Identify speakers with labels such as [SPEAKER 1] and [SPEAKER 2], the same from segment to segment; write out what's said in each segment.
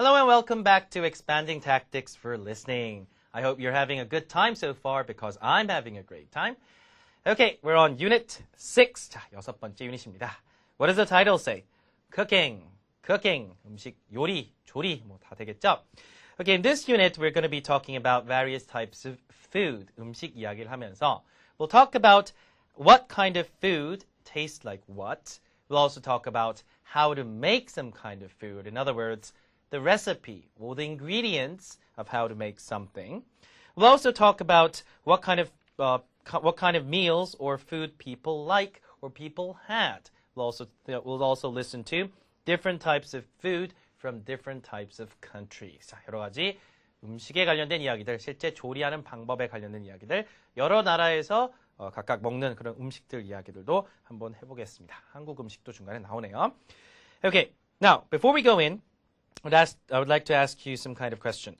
[SPEAKER 1] Hello and welcome back to Expanding Tactics for Listening. I hope you're having a good time so far because I'm having a great time. Okay, we're on Unit 6. 자, 6번째 유닛입니다. What does the title say? Cooking. 음식, 요리, 조리, 뭐 다 되겠죠? Okay, in this unit, we're going to be talking about various types of food. 음식 이야기를 하면서 we'll talk about what kind of food tastes like what. We'll also talk about how to make some kind of food. In other words, the recipe or the ingredients of how to make something. We'll also talk about what kind of meals or food people like or people had. We'll also listen to different types of food from different types of countries. 자, 여러 가지 음식에 관련된 이야기들, 실제 조리하는 방법에 관련된 이야기들, 여러 나라에서 각각 먹는 그런 음식들 이야기들도 한번 해보겠습니다. 한국 음식도 중간에 나오네요. Okay, now before we go in, I would like to ask you some kind of question.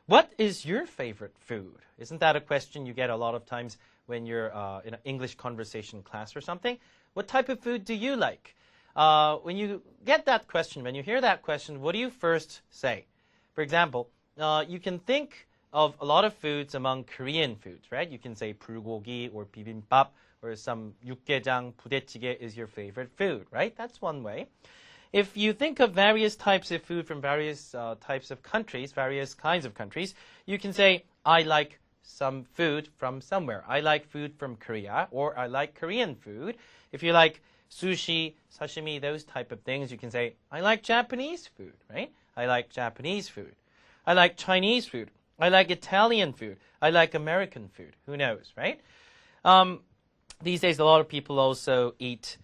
[SPEAKER 1] What is your favorite food? Isn't that a question you get a lot of times when you're in an English conversation class or something? What type of food do you like? When you get that question, when you hear that question, what do you first say? For example, you can think of a lot of foods among Korean foods, right? You can say 불고기 or bibimbap or some 육개장, 부대찌개 is your favorite food, right? That's one way. If you think of various types of food from various types of countries, various kinds of countries, you can say, I like some food from somewhere. I like food from Korea, or I like Korean food. If you like sushi, sashimi, those type of things, you can say, I like Japanese food, right? I like Japanese food. I like Chinese food. I like Italian food. I like American food. Who knows, right? These days, a lot of people also eat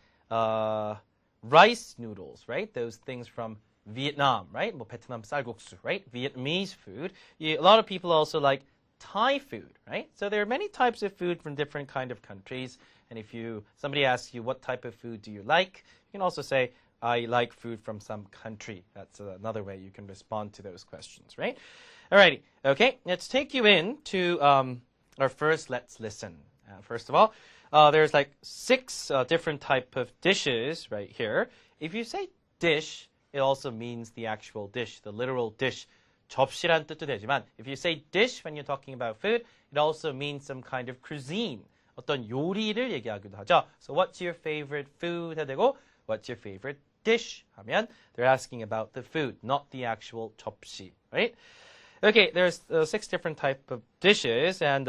[SPEAKER 1] rice noodles, right? Those things from Vietnam, right? 뭐 베트남 쌀국수, right? Vietnamese food. A lot of people also like Thai food, right? So there are many types of food from different kind of countries. And if somebody asks you what type of food do you like, you can also say, I like food from some country. That's another way you can respond to those questions, right? Alrighty, okay, let's take you into our first Let's Listen. First of all, there's like 6 different type of dishes right here. If you say dish, it also means the actual dish, the literal dish. 접시란 뜻도 되지만 if you say dish when you're talking about food, it also means some kind of cuisine. 어떤 요리를 얘기하기도 하죠. So what's your favorite food? 해야 되고 what's your favorite dish? 하면 they're asking about the food, not the actual 접시, right? Okay, there's 6 different type of dishes, and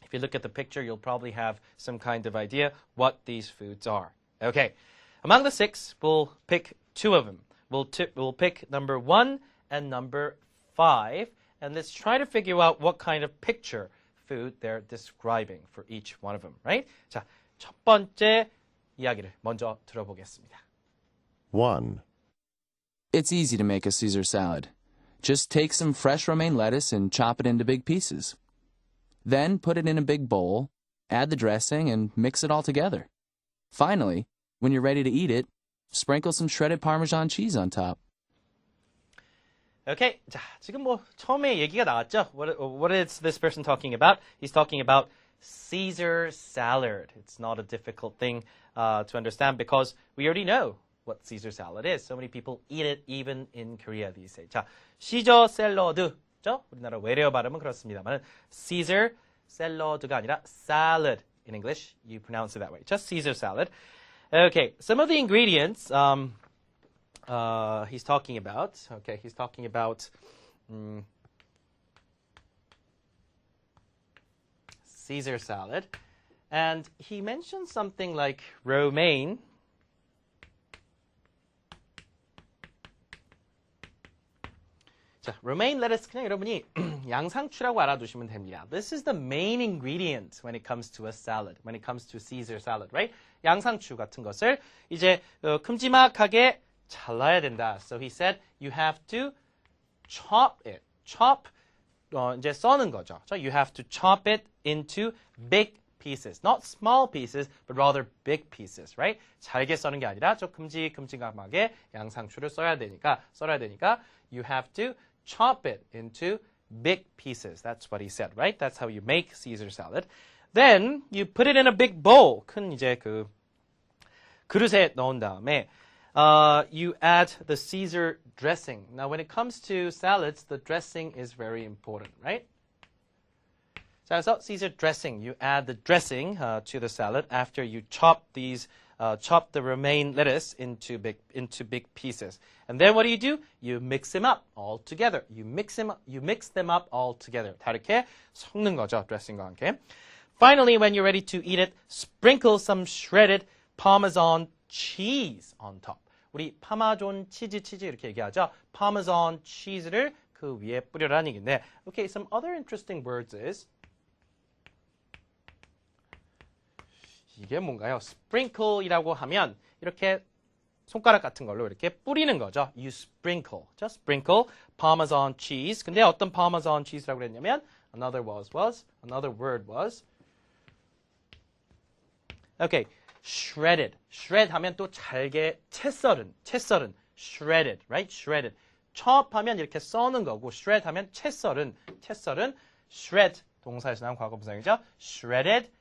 [SPEAKER 1] if you look at the picture, you'll probably have some kind of idea what these foods are. Okay, among the 6, we'll pick 2 of them. We'll pick number 1 and number 5, and let's try to figure out what kind of picture food they're describing for each one of them, right? 자, 첫 번째 이야기를 먼저 들어보겠습니다.
[SPEAKER 2] 1.
[SPEAKER 3] It's easy to make a Caesar salad. Just take some fresh romaine lettuce and chop it into big pieces. Then put it in a big bowl, add the dressing, and mix it all together. Finally, when you're ready to eat it, sprinkle some shredded Parmesan cheese on top.
[SPEAKER 1] Okay, 자, 지금 뭐 처음에 얘기가 나왔죠? What is this person talking about? He's talking about Caesar salad. It's not a difficult thing to understand because we already know what Caesar salad is. So many people eat it even in Korea these days. 자, 시저 샐러드죠? 우리나라 외래어 발음은 그렇습니다만 Caesar 샐러드가 아니라 salad in English. You pronounce it that way. Just Caesar salad. Okay, some of the ingredients he's talking about. Okay, he's talking about Caesar salad. And he mentioned something like romaine. 자, romaine lettuce 그냥 여러분이 양상추라고 알아두시면 됩니다. This is the main ingredient when it comes to a salad, when it comes to Caesar salad, right? 양상추 같은 것을 이제 큼지막하게 잘라야 된다. So he said you have to chop it. Chop 이제 써는 거죠. So you have to chop it into big pieces. Not small pieces, but rather big pieces, right? 잘게 써는 게 아니라 좀 큼직큼직하게 양상추를 썰어야 되니까 you have to chop it into big pieces. That's what he said, right? That's how you make Caesar salad. Then you put it in a big bowl. 큰 이제 그 그릇에 넣은 다음에 you add the Caesar dressing. Now, when it comes to salads, the dressing is very important, right? 자, 그래서 Caesar dressing. You add the dressing to the salad after you chop the romaine lettuce into big pieces. And then what do? You mix them up all together. You mix them up all together. 다 이렇게 섞는 거죠, dressing과 함께. Finally, when you're ready to eat it, sprinkle some shredded Parmesan cheese on top. 우리 파마존 치즈 이렇게 얘기하죠. Parmesan cheese를 그 위에 뿌려라는 얘기인데, okay, some other interesting words is 이게 뭔가요? sprinkle이라고 하면 이렇게 손가락 같은 걸로 이렇게 뿌리는 거죠. You sprinkle. just sprinkle Parmesan cheese. 근데 어떤 Parmesan cheese라고 그랬냐면 another word was okay, shredded. shred 하면 또 잘게 채 썰은 shredded, right? shredded. chop 하면 이렇게 써는 거고 shred 하면 채 썰은 shred 동사에서 나온 과거 분사이죠. shredded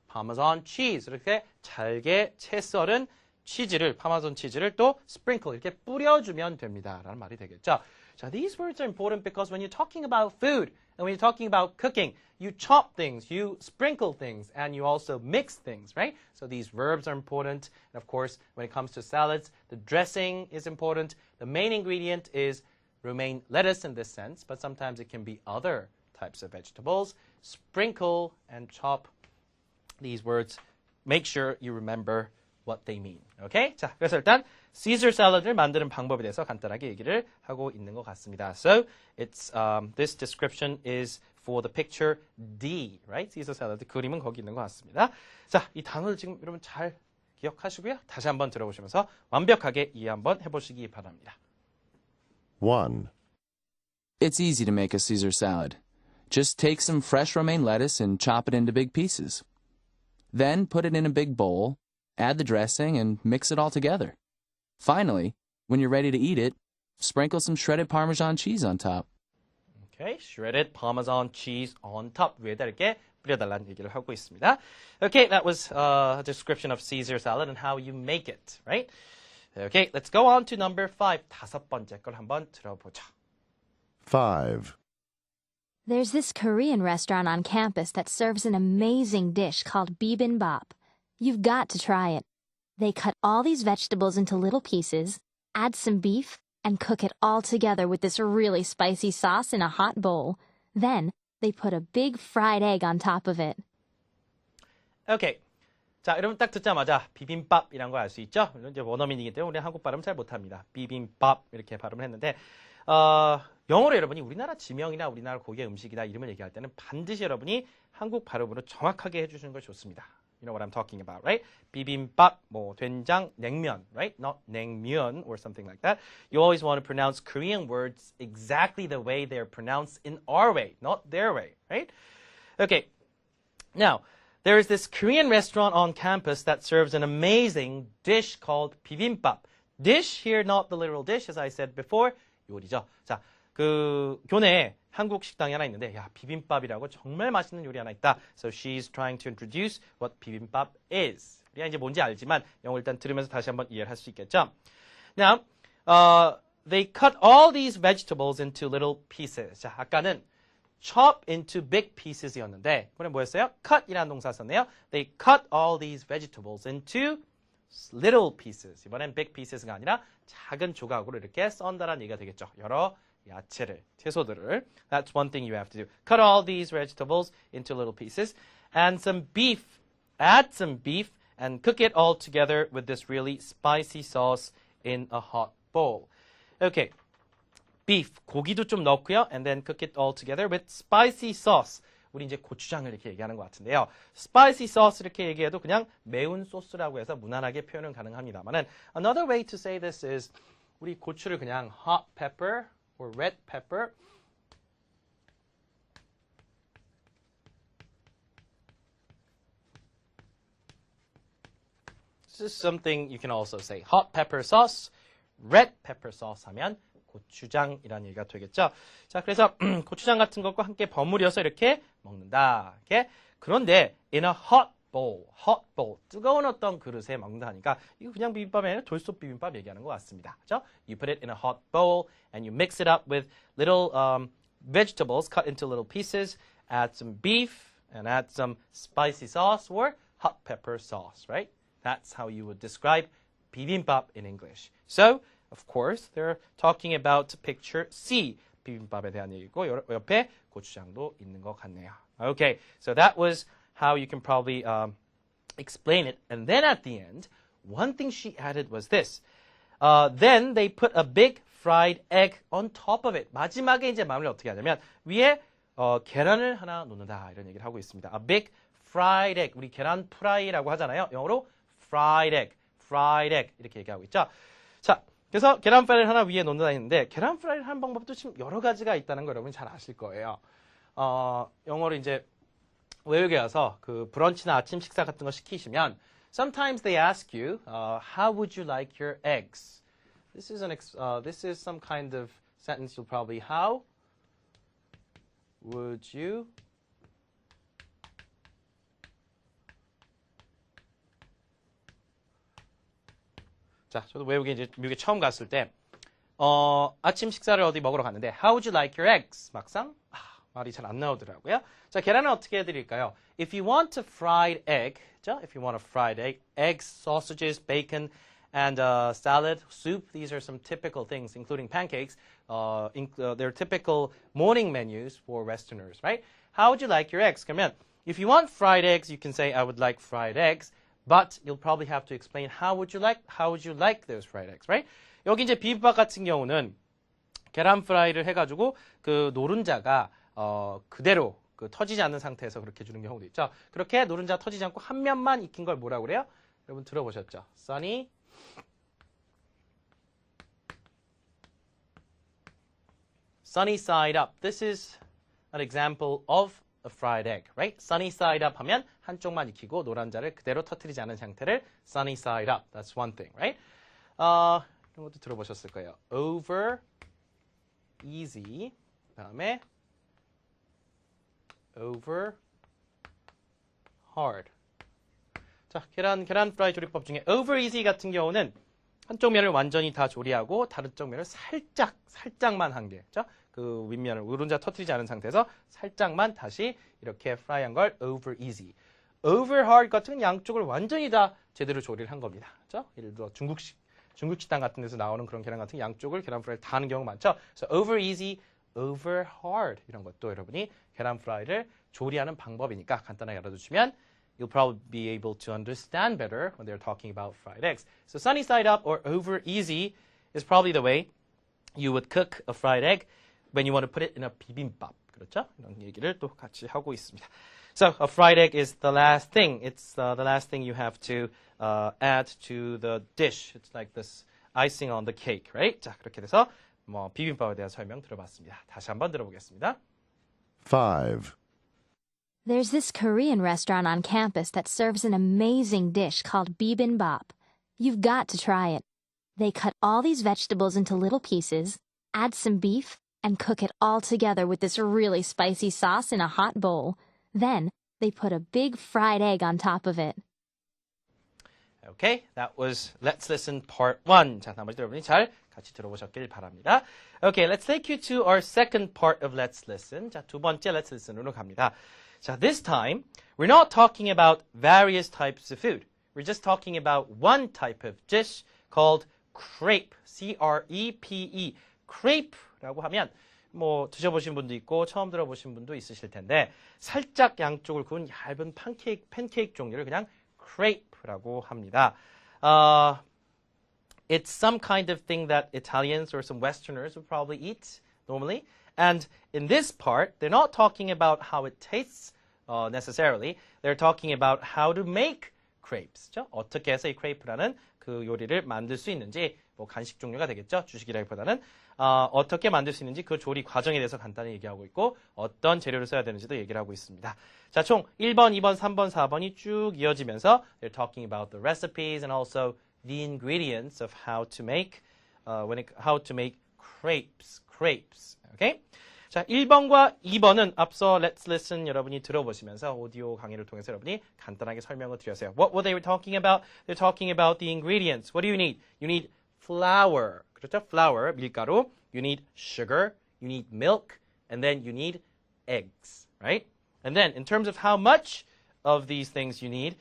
[SPEAKER 1] Parmesan cheese. 이렇게 잘게 채 썰은 치즈를 파마존 치즈를 또 sprinkle 이렇게 뿌려주면 됩니다라는 말이 되겠죠. 자, these words are important because when you're talking about food and when you're talking about cooking, you chop things, you sprinkle things, and you also mix things, right? So these verbs are important. And of course, when it comes to salads, the dressing is important. The main ingredient is romaine lettuce in this sense, but sometimes it can be other types of vegetables. Sprinkle and chop these words. Make sure you remember what they mean. Okay? 자, 그래서 일단 Caesar salad을 만드는 방법에 대해서 간단하게 얘기를 하고 있는 것 같습니다. So, it's this description is for the picture D, right? Caesar salad 그림은 거기 있는 것 같습니다. 자, 이 단어를 지금 여러분 잘 기억하시고요. 다시 한번 들어보시면서 완벽하게 이해 한번 해보시기 바랍니다.
[SPEAKER 2] 1.
[SPEAKER 3] It's easy to make a Caesar salad. Just take some fresh romaine lettuce and chop it into big pieces. Then put it in a big bowl, add the dressing, and mix it all together. Finally, when you're ready to eat it, sprinkle some shredded Parmesan cheese on top.
[SPEAKER 1] Okay, shredded Parmesan cheese on top. 위에다 이렇게 뿌려달라는 얘기를 하고 있습니다. Okay, that was a description of Caesar salad and how you make it, right? Okay, let's go on to number 5. 다섯 번째 걸 한번 들어보죠.
[SPEAKER 2] 5.
[SPEAKER 4] There's this Korean restaurant on campus that serves an amazing dish called bibimbap. You've got to try it. They cut all these vegetables into little pieces, add some beef, and cook it all together with this really spicy sauce in a hot bowl. Then, they put a big fried egg on top of it.
[SPEAKER 1] Okay. 자, 여러분 딱 듣자마자 비빔밥이란 거 알 수 있죠? 물론 이제 원어민이기 때문에 우리 한국 발음 잘 못합니다. 비빔밥 이렇게 발음을 했는데 영어로 여러분이 우리나라 지명이나 우리나라 고유의 음식이나 이름을 얘기할 때는 반드시 여러분이 한국 발음으로 정확하게 해주시는 걸 좋습니다. You know what I'm talking about, right? 비빔밥, 뭐 된장, 냉면, right? Not 냉면 or something like that. You always want to pronounce Korean words exactly the way they're pronounced in our way, not their way, right? Okay. Now, there is this Korean restaurant on campus that serves an amazing dish called bibimbap. Dish here, not the literal dish, as I said before. 요리죠. 자, 그 교내에 한국 식당이 하나 있는데 야, 비빔밥이라고 정말 맛있는 요리 하나 있다. So she's trying to introduce what bibimbap is. 우리가 이제 뭔지 알지만 영어 일단 들으면서 다시 한번 이해를 할 수 있겠죠. Now, they cut all these vegetables into little pieces. 자, 아까는 chop into big pieces이었는데 이번에 뭐였어요? cut이라는 동사 썼네요. They cut all these vegetables into little pieces. 이번엔 big pieces가 아니라 작은 조각으로 이렇게 썬다라는 얘기가 되겠죠. 여러 야채를, 채소들을. That's one thing you have to do. Cut all these vegetables into little pieces. And some beef. Add some beef and cook it all together with this really spicy sauce in a hot bowl. Okay. Beef, 고기도 좀 넣고요. And then cook it all together with spicy sauce. 우리 이제 고추장을 이렇게 얘기하는 것 같은데요. Spicy sauce 이렇게 얘기해도 그냥 매운 소스라고 해서 무난하게 표현은 가능합니다만은 another way to say this is 우리 고추를 그냥 hot pepper or red pepper This is something you can also say. Hot pepper sauce, red pepper sauce 하면 고추장이라는 얘기가 되겠죠. 자, 그래서 고추장 같은 것과 함께 버무려서 이렇게 먹는다. 이렇게. 그런데 in a hot bowl, hot bowl, 뜨거운 어떤 그릇에 먹는다 하니까 이거 그냥 비빔밥이 아니라 돌솥 비빔밥 얘기하는 것 같습니다. 그렇죠? You put it in a hot bowl and you mix it up with little vegetables cut into little pieces, add some beef and add some spicy sauce or hot pepper sauce, right? That's how you would describe bibimbap in English. So, of course, they're talking about picture C. 비빔밥에 대한 얘기고 옆에 고추장도 있는 것 같네요. Okay, so that was how you can probably explain it. And then at the end, one thing she added was this. Then they put a big fried egg on top of it. 마지막에 이제 마무리를 어떻게 하냐면 위에 계란을 하나 놓는다 이런 얘기를 하고 있습니다. A big fried egg. 우리 계란 프라이라고 하잖아요. 영어로 fried egg 이렇게 얘기하고 있죠. 자, 그래서 계란 프라이를 하나 위에 놓는다 했는데 계란 프라이를 하는 방법도 지금 여러 가지가 있다는 거 여러분 잘 아실 거예요. 영어로 이제 외국에 와서 그 브런치나 아침 식사 같은 거 시키시면 sometimes they ask you, how would you like your eggs? This is some kind of sentence you'll probably how would you 자, 저도 외국에 이제 미국에 처음 갔을 때 아침 식사를 어디 먹으러 갔는데 How would you like your eggs? 막상 말이 잘 안 나오더라고요. 자, 계란은 어떻게 해드릴까요? If you want a fried egg, 자, if you want a fried egg, eggs, sausages, bacon, and salad, soup. These are some typical things, including pancakes. They're typical morning menus for Westerners, right? How would you like your eggs? 그러면 if you want fried eggs, you can say I would like fried eggs. But you'll probably have to explain how would you like those fried eggs, right? 여기 이제 비빔밥 같은 경우는 계란 프라이를 해가지고 그 노른자가 그대로 그 터지지 않는 상태에서 그렇게 주는 경우도 있죠. 그렇게 노른자 터지지 않고 한 면만 익힌 걸 뭐라고 그래요? 여러분 들어보셨죠? Sunny side up. This is an example of a fried egg, right? Sunny side up 하면 한쪽만 익히고 노른자를 그대로 터뜨리지 않은 상태를 sunny side up. That's one thing, right? 이런 것도 들어보셨을 거예요. Over easy. 그다음에 over hard. 자, 계란 프라이 조리법 중에 over easy 같은 경우는 한쪽 면을 완전히 다 조리하고 다른 쪽 면을 살짝만 한 게, 그렇죠? 그 윗면을 노른자 터뜨리지 않은 상태에서 살짝만 다시 이렇게 프라이한 걸 over easy. over hard 같은 양쪽을 완전히 다 제대로 조리를 한 겁니다. 그렇죠? 예를 들어 중국 식당 같은 데서 나오는 그런 계란 같은 양쪽을 계란 프라이를 다 하는 경우가 많죠. So over easy, over hard 이런 것도 여러분이 계란 프라이를 조리하는 방법이니까 간단하게 알아두시면 you'll probably be able to understand better when they're talking about fried eggs. So sunny side up or over easy is probably the way you would cook a fried egg when you want to put it in a bibimbap. 그렇죠? 이런 얘기를 또 같이 하고 있습니다. So a fried egg is the last thing. It's the last thing you have to add to the dish. It's like this icing on the cake, right? 자, 그렇게 돼서 비빔밥에 대한 설명 들어봤습니다. 다시 한번 들어보겠습니다.
[SPEAKER 2] 5.
[SPEAKER 4] There's this Korean restaurant on campus that serves an amazing dish called bibimbap. You've got to try it. They cut all these vegetables into little pieces, add some beef, and cook it all together with this really spicy sauce in a hot bowl. Then, they put a big fried egg on top of it.
[SPEAKER 1] Okay, that was Let's Listen Part 1. 자, 나머지 여러분이 잘 같이 들어보셨길 바랍니다. Okay, let's take you to our second part of Let's Listen. 자, 두 번째 Let's Listen으로 갑니다. 자, this time, we're not talking about various types of food. We're just talking about one type of dish called crepe. C-R-E-P-E. crepe라고 하면 드셔보신 분도 있고 처음 들어보신 분도 있으실 텐데 살짝 양쪽을 구운 얇은 팬케이크 종류를 그냥 crepe라고 합니다. It's some kind of thing that Italians or some Westerners would probably eat normally. And in this part, they're not talking about how it tastes necessarily. They're talking about how to make crepes. 그렇죠? 어떻게 해서 이 crepe라는 그 요리를 만들 수 있는지 간식 종류가 되겠죠. 주식이라기보다는 어떻게 만들 수 있는지 그 조리 과정에 대해서 간단히 얘기하고 있고 어떤 재료를 써야 되는지도 얘기를 하고 있습니다. 자, 총 1번, 2번, 3번, 4번이 쭉 이어지면서 they're talking about the recipes and also the ingredients of how to make crepes. Okay? 자, 1번과 2번은 앞서 Let's Listen 여러분이 들어보시면서 오디오 강의를 통해서 여러분이 간단하게 설명을 드렸어요. What were they talking about? They're talking about the ingredients. What do you need? You need flour. 그렇죠? flour, 밀가루. You need sugar. You need milk. And then you need eggs, right? And then in terms of how much of these things you need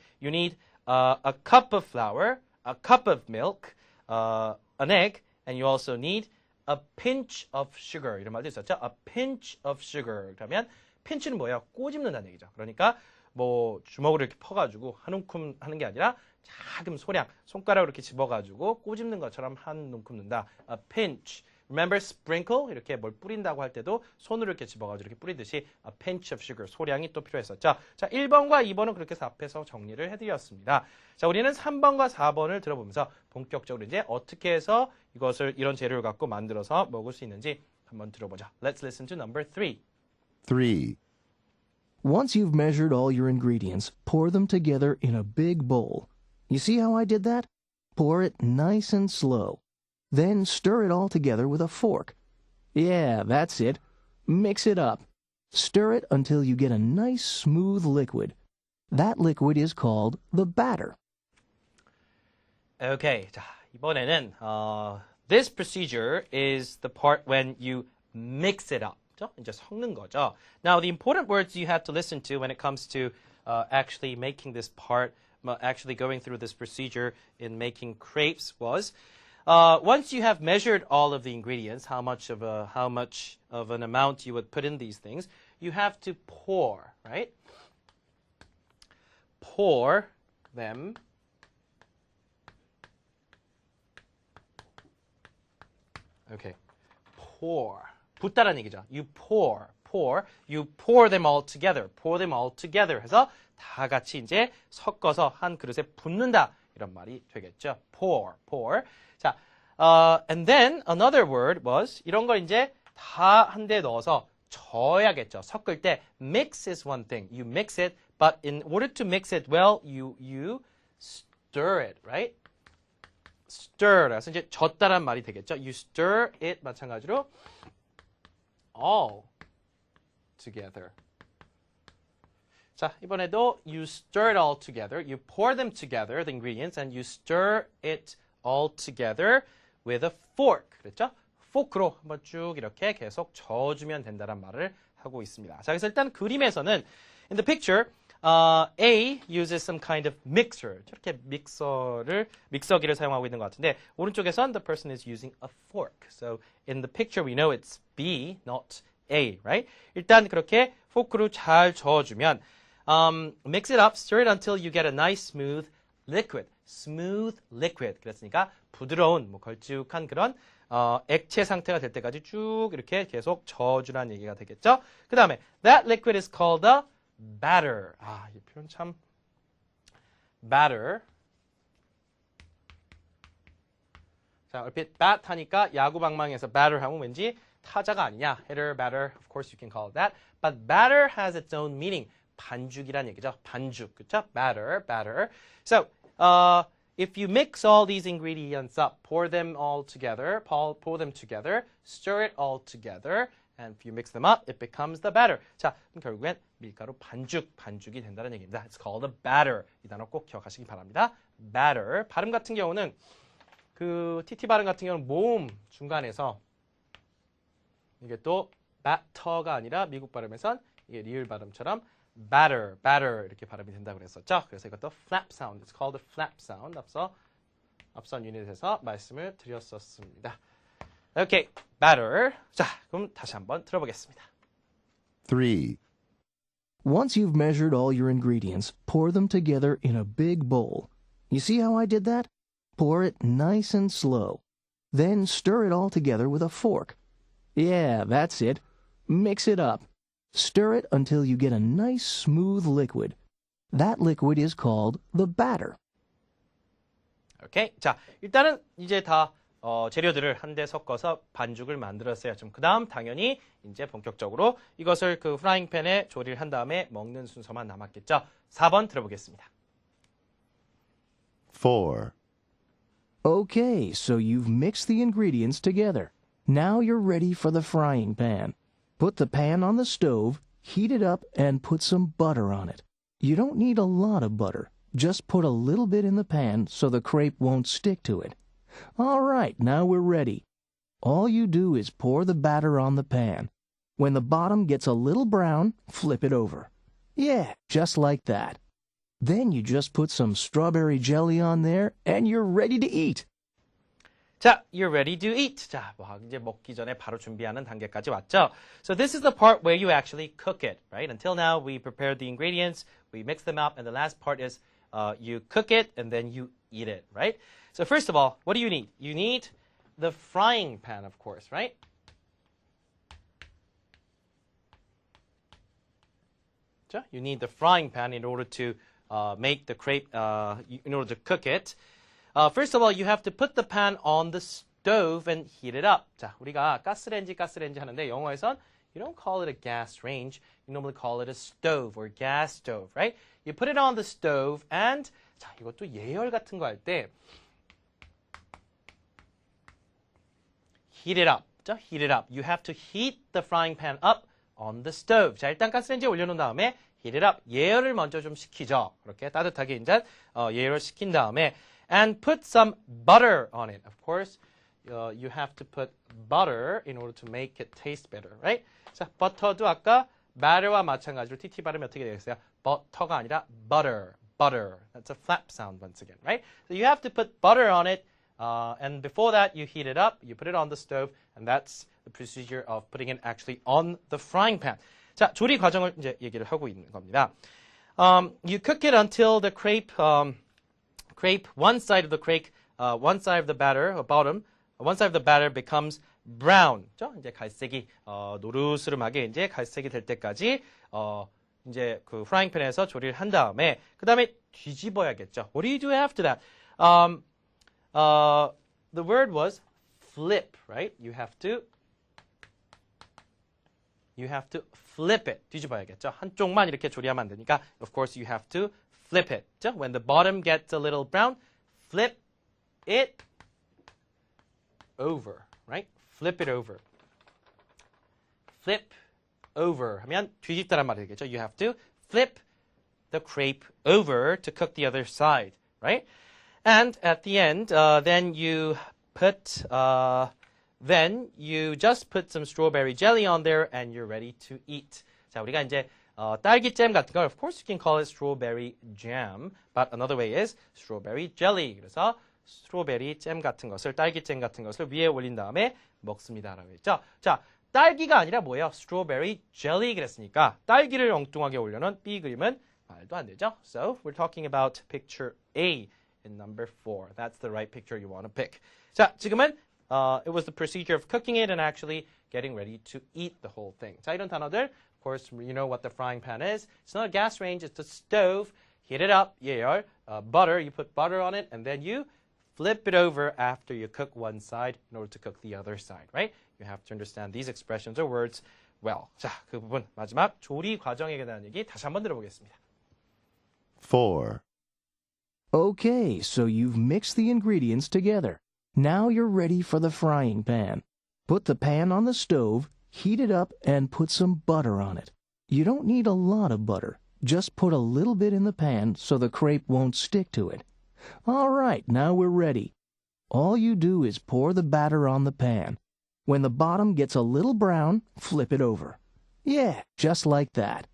[SPEAKER 1] a cup of flour, a cup of milk, an egg, and you also need a pinch of sugar. 이런 말도 있었죠. A pinch of sugar. 그러면 pinch는 뭐예요? 꼬집는다는 얘기죠. 그러니까 뭐 주먹으로 이렇게 퍼가지고 한 움큼 하는 게 아니라 작은 소량, 손가락으로 이렇게 집어가지고 꼬집는 것처럼 한 움큼 넣는다. A pinch. Remember sprinkle? 이렇게 뭘 뿌린다고 할 때도 손으로 이렇게 집어가지고 이렇게 뿌리듯이 a pinch of sugar. 소량이 또 필요했었죠. 자, 1번과 2번은 그렇게 해서 앞에서 정리를 해드렸습니다. 자, 우리는 3번과 4번을 들어보면서 본격적으로 이제 어떻게 해서 이런 재료를 갖고 만들어서 먹을 수 있는지 한번 들어보자. Let's listen to number 3.
[SPEAKER 2] 3.
[SPEAKER 5] Once you've measured all your ingredients, pour them together in a big bowl. You see how I did that? Pour it nice and slow. Then stir it all together with a fork. Yeah, that's it. Mix it up. Stir it until you get a nice smooth liquid. That liquid is called the batter.
[SPEAKER 1] Okay, 자, 이번에는 this procedure is the part when you mix it up. 그렇죠? 이제 섞는 거죠. Now, the important words you have to listen to when it comes to actually making this part, actually going through this procedure in making crepes was once you have measured all of the ingredients, how much of an amount you would put in these things, you have to pour, right? Pour them Okay. Pour. 붓다라는 얘기죠. You pour. You pour them all together. Pour them all together 해서 다 같이 이제 섞어서 한 그릇에 붓는다. 이런 말이 되겠죠. Pour. 자, and then another word was 이런 걸 이제 다 한 대 넣어서 저어야겠죠. 섞을 때 mix is one thing. You mix it, but in order to mix it well, you stir it, right? stir. 그래서 이제 젓다란 말이 되겠죠. You stir it 마찬가지로 all together. 자, 이번에도 you stir it all together. You pour them together, the ingredients, and you stir it all together with a fork. 그랬죠? 포크로 한번 쭉 이렇게 계속 저어주면 된다는 말을 하고 있습니다. 자, 그래서 일단 그림에서는 in the picture, A uses some kind of mixer. 저렇게 믹서기를 사용하고 있는 것 같은데 오른쪽에선 the person is using a fork. So in the picture we know it's B, not A, right? 일단 그렇게 포크로 잘 저어주면 mix it up, stir it until you get a nice smooth liquid. smooth liquid. 그랬으니까 부드러운, 걸쭉한 그런 액체 상태가 될 때까지 쭉 이렇게 계속 저어주라는 얘기가 되겠죠. 그 다음에 that liquid is called a batter. 이 표현 참 batter. 자, 얼핏 bat 하니까 야구 방망이에서 batter 하면 왠지 타자가 아니냐. hitter, batter, of course you can call it that. But batter has its own meaning. 반죽이란 얘기죠. 반죽, 그렇죠? batter. So, if you mix all these ingredients up, pour them together, stir it all together, and if you mix them up, it becomes the batter. 자, 그럼 결국엔 밀가루 반죽이 된다는 얘기입니다. It's called a batter. 이 단어 꼭 기억하시기 바랍니다. batter. 발음 같은 경우는 그 TT 발음 같은 경우는 모음 중간에서 이게 또 batter가 아니라 미국 발음에선 이게 리을 발음처럼 batter 이렇게 발음이 된다고 그랬었죠. 그래서 이것도 flap sound. It's called a flap sound. 앞선 유닛에서 말씀을 드렸었습니다. Okay, batter. 자, 그럼 다시 한번 들어보겠습니다.
[SPEAKER 2] 3.
[SPEAKER 5] Once you've measured all your ingredients, pour them together in a big bowl. You see how I did that? Pour it nice and slow. Then stir it all together with a fork. Yeah, that's it. Mix it up. Stir it until you get a nice smooth liquid. That liquid is called the batter.
[SPEAKER 1] 오케이. 자, 일단은 이제 다 재료들을 한데 섞어서 반죽을 만들었어요. 그 다음 당연히 이제 본격적으로 이것을 그 프라이팬에 조리를 한 다음에 먹는 순서만 남았겠죠. 4번 들어보겠습니다.
[SPEAKER 2] 4.
[SPEAKER 5] Okay, so you've mixed the ingredients together. Now you're ready for the frying pan. Put the pan on the stove, heat it up, and put some butter on it. You don't need a lot of butter. Just put a little bit in the pan so the crepe won't stick to it. All right, now we're ready. All you do is pour the batter on the pan. When the bottom gets a little brown, flip it over. Yeah, just like that. Then you just put some strawberry jelly on there and you're ready to eat.
[SPEAKER 1] 자, you're ready to eat. 자, 이제 먹기 전에 바로 준비하는 단계까지 왔죠. So this is the part where you actually cook it, right? Until now, we prepared the ingredients, we mix them up, and the last part is you cook it and then you eat it, right? So first of all, what do you need? You need the frying pan, of course, right? 자, you need the frying pan in order to make the crepe, in order to cook it. First of all, you have to put the pan on the stove and heat it up. 자, 우리가 가스레인지 하는데 영어에선 you don't call it a gas range. You normally call it a stove or gas stove, right? You put it on the stove and 자, 이것도 예열 같은 거 할 때 heat it up. 자, heat it up. You have to heat the frying pan up on the stove. 자, 일단 가스레인지에 올려놓은 다음에 heat it up. 예열을 먼저 좀 시키죠. 그렇게 따뜻하게 이제 예열을 시킨 다음에 and put some butter on it. Of course, you have to put butter in order to make it taste better, right? 자, 버터도 아까 batter와 마찬가지로 TT 발음이 어떻게 되겠어요? 버터가 아니라 butter, butter. That's a flap sound once again, right? So you have to put butter on it, and before that, you heat it up, you put it on the stove, and that's the procedure of putting it actually on the frying pan. 자, 조리 과정을 이제 얘기를 하고 있는 겁니다. You cook it until the crepe, one side of the crepe, one side of the batter, bottom, one side of the batter becomes brown. 이제 갈색이 노르스름하게 이제 갈색이 될 때까지 이제 그 프라이팬에서 조리를 한 다음에 그 다음에 뒤집어야겠죠. What do you do after that? The word was flip, right? You have to flip it. 뒤집어야겠죠. 한쪽만 이렇게 조리하면 안 되니까 of course you have to flip it. When the bottom gets a little brown, flip it over, right? Flip it over. Flip over 하면 뒤집다란 말이 되겠죠. You have to flip the crepe over to cook the other side, right? And at the end, then you just put some strawberry jelly on there and you're ready to eat. 자, 우리가 이제 딸기잼 같은 걸, of course you can call it strawberry jam, but another way is strawberry jelly. 그래서 스트로베리 잼 같은 것을, 딸기잼 같은 것을 위에 올린 다음에 먹습니다라고 했죠. 자, 딸기가 아니라 뭐예요? strawberry jelly 그랬으니까 딸기를 엉뚱하게 올려놓은 B 그림은 말도 안 되죠. So we're talking about picture A in number 4. That's the right picture you want to pick. 자, 지금은 it was the procedure of cooking it and actually getting ready to eat the whole thing. 자, 이런 단어들, of course, you know what the frying pan is. It's not a gas range, it's a stove. Heat it up, 예열. Butter, you put butter on it, and then you flip it over after you cook one side in order to cook the other side, right? You have to understand these expressions or words well. 자, 그 부분 마지막 조리 과정에 대한 얘기 다시 한번 들어보겠습니다.
[SPEAKER 2] 4,
[SPEAKER 5] Okay, so you've mixed the ingredients together. Now you're ready for the frying pan. Put the pan on the stove, heat it up, and put some butter on it. You don't need a lot of butter. Just put a little bit in the pan so the crepe won't stick to it. All right, now we're ready. All you do is pour the batter on the pan. When the bottom gets a little brown, flip it over. Yeah, just like that.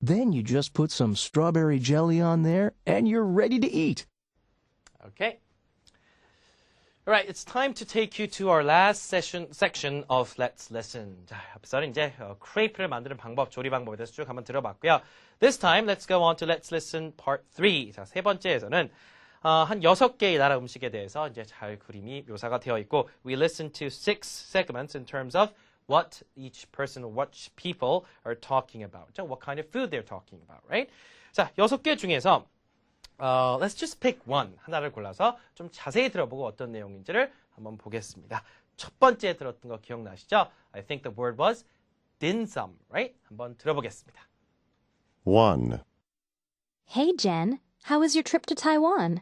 [SPEAKER 5] Then you just put some strawberry jelly on there and you're ready to eat.
[SPEAKER 1] Okay. All right, it's time to take you to our last section of Let's Listen. 자, 앞서는 이제 크레이프를 만드는 방법, 조리 방법에 대해서 쭉 한번 들어봤고요. This time, let's go on to Let's Listen Part 3. 자, 세 번째에서는 한 6개의 나라 음식에 대해서 이제 잘 그림이 묘사가 되어 있고 we listen to 6 segments in terms of what each person, what people are talking about. What kind of food they're talking about, right? 자, 6개 중에서 let's just pick one. 하나를 골라서 좀 자세히 들어보고 어떤 내용인지를 한번 보겠습니다. 첫 번째 들었던 거 기억나시죠? I think the word was dim sum, right? 한번 들어보겠습니다.
[SPEAKER 2] 1,
[SPEAKER 4] Hey, Jen, how was your trip to Taiwan?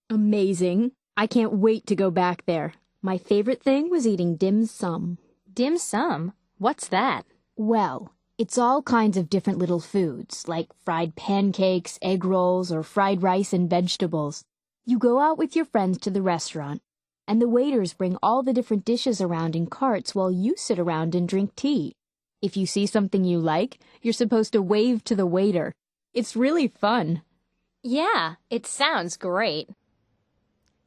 [SPEAKER 6] Amazing. I can't wait to go back there. My favorite thing was eating dim sum.
[SPEAKER 4] Dim sum? What's that?
[SPEAKER 6] Well, it's all kinds of different little foods, like fried pancakes, egg rolls, or fried rice and vegetables. You go out with your friends to the restaurant, and the waiters bring all the different dishes around in carts while you sit around and drink tea. If you see something you like, you're supposed to wave to the waiter. It's really fun.
[SPEAKER 4] Yeah, it sounds great.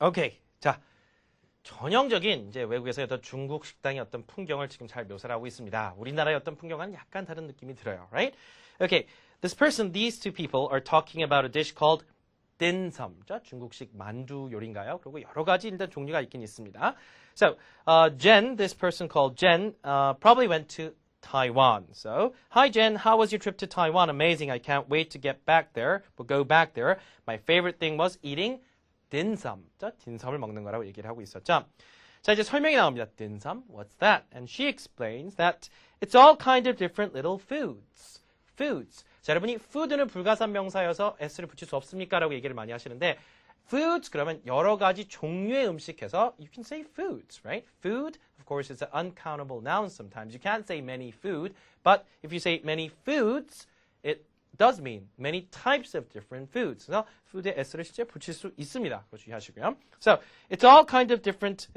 [SPEAKER 1] 오케이. 자, 전형적인 이제 외국에서의 어떤 중국 식당의 어떤 풍경을 지금 잘 묘사를 하고 있습니다. 우리나라의 어떤 풍경과는 약간 다른 느낌이 들어요. Right? Okay. This person, these two people are talking about a dish called dim sum. 중국식 만두 요리인가요? 그리고 여러 가지 일단 종류가 있긴 있습니다. So, Jen, this person called Jen, probably went to Taiwan. So, hi Jen, how was your trip to Taiwan? Amazing. I can't wait to get back there, but go back there. My favorite thing was eating dim sum. 딘섬을 먹는 거라고 얘기를 하고 있었죠. 자, 이제 설명이 나옵니다. dim sum, what's that? And she explains that it's all kind of different little foods. Foods. 자, 여러분이 food는 불가산 명사여서 s를 붙일 수 없습니까? 라고 얘기를 많이 하시는데 foods 그러면 여러 가지 종류의 음식해서 you can say foods, right? Food, of course, is an uncountable noun sometimes. You can't say many food, but if you say many foods, it does mean many types of different foods. 그래서 food에 s를 실제 붙일 수 있습니다. 그거 주의하시고요. So, it's all kind of different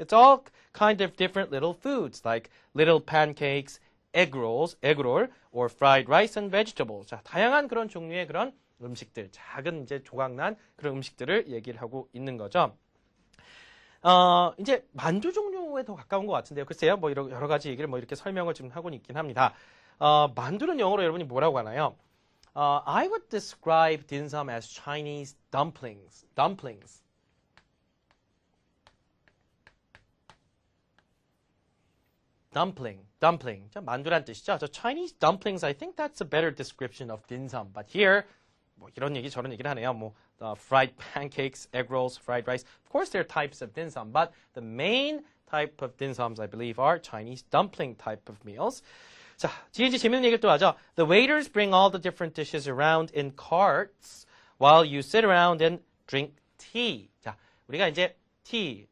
[SPEAKER 1] little foods, like little pancakes, egg roll, or fried rice and vegetables. 자, 다양한 그런 종류의 그런 음식들, 작은 이제 조각난 그런 음식들을 얘기를 하고 있는 거죠. 이제 만두 종류에 더 가까운 것 같은데요. 글쎄요, 뭐 여러 가지 얘기를 뭐 이렇게 설명을 지금 하고 있긴 합니다. 만두는 영어로 여러분이 뭐라고 하나요? I would describe dim sum as Chinese dumplings. Dumplings. Dumpling. 자, 만두란 뜻이죠. So Chinese dumplings, I think that's a better description of dim sum. But here, 뭐 이런 얘기 저런 얘기를 하네요. 뭐 fried pancakes, egg rolls, fried rice. Of course, there are types of dim sum, but the main type of dim sums, I believe, are Chinese dumpling type of meals. 자, 뒤에 이제 재밌는 얘기를 또 하죠. The waiters bring all the different dishes around in carts while you sit around and drink tea. 자, 우리가 이제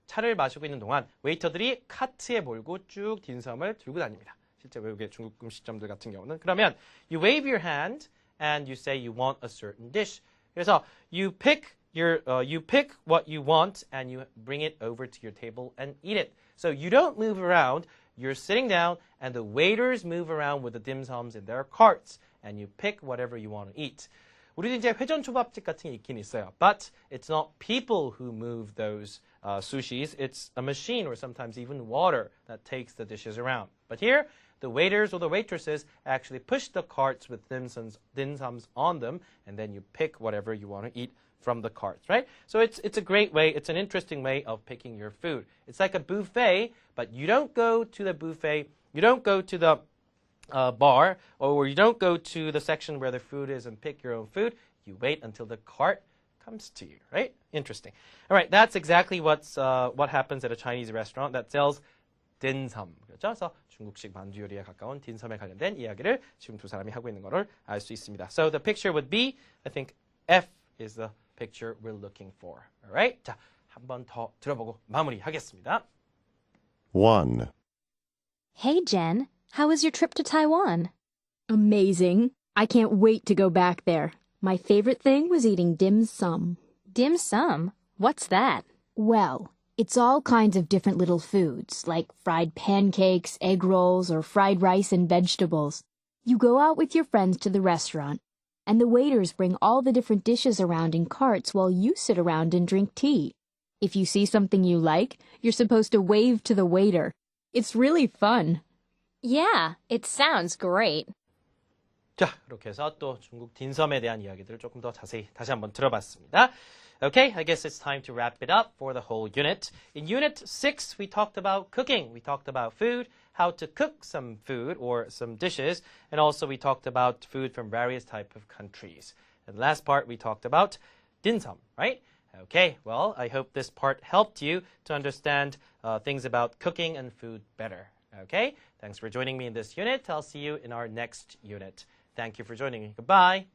[SPEAKER 1] 차를 마시고 있는 동안 웨이터들이 카트에 몰고 쭉 딘섬을 들고 다닙니다. 실제 외국의 중국 음식점들 같은 경우는. 그러면 you wave your hand and you say you want a certain dish. 그래서 you pick what you want and you bring it over to your table and eat it. So you don't move around. You're sitting down and the waiters move around with the dim sums in their carts and you pick whatever you want to eat. 우리도 이제 회전 초밥집 같은 게 있긴 있어요. But it's not people who move those sushis. It's a machine or sometimes even water that takes the dishes around. But here, the waiters or the waitresses actually push the carts with dim sums on them, and then you pick whatever you want to eat from the carts, right? So it's a great way, it's an interesting way of picking your food. It's like a buffet, but you don't go to the buffet, you don't go to the bar, or you don't go to the section where the food is and pick your own food. You wait until the cart comes to you, right? Interesting. All right, that's exactly what happens at a Chinese restaurant that sells dim sum. 그렇죠? 그래서 중국식 만두 요리에 가까운 딘섬에 관련된 이야기를 지금 두 사람이 하고 있는 것을 알 수 있습니다. So the picture would be, I think F is the picture we're looking for. All right? 자, 한 번 더 들어보고 마무리하겠습니다.
[SPEAKER 2] 1.
[SPEAKER 4] Hey, Jen, how was your trip to Taiwan?
[SPEAKER 6] Amazing. I can't wait to go back there. My favorite thing was eating dim sum.
[SPEAKER 4] Dim sum? What's that?
[SPEAKER 6] Well, it's all kinds of different little foods, like fried pancakes, egg rolls, or fried rice and vegetables. You go out with your friends to the restaurant, and the waiters bring all the different dishes around in carts while you sit around and drink tea. If you see something you like, you're supposed to wave to the waiter. It's really fun.
[SPEAKER 4] Yeah, it sounds great.
[SPEAKER 1] 자, 이렇게 해서 또 중국 딘섬에 대한 이야기들을 조금 더 자세히 다시 한번 들어봤습니다. Okay, I guess it's time to wrap it up for the whole unit. In Unit 6, we talked about cooking. We talked about food, how to cook some food or some dishes, and also we talked about food from various types of countries. And the last part, we talked about dim sum, right? Okay, well, I hope this part helped you to understand things about cooking and food better. Okay, thanks for joining me in this unit. I'll see you in our next unit. Thank you for joining me. Goodbye.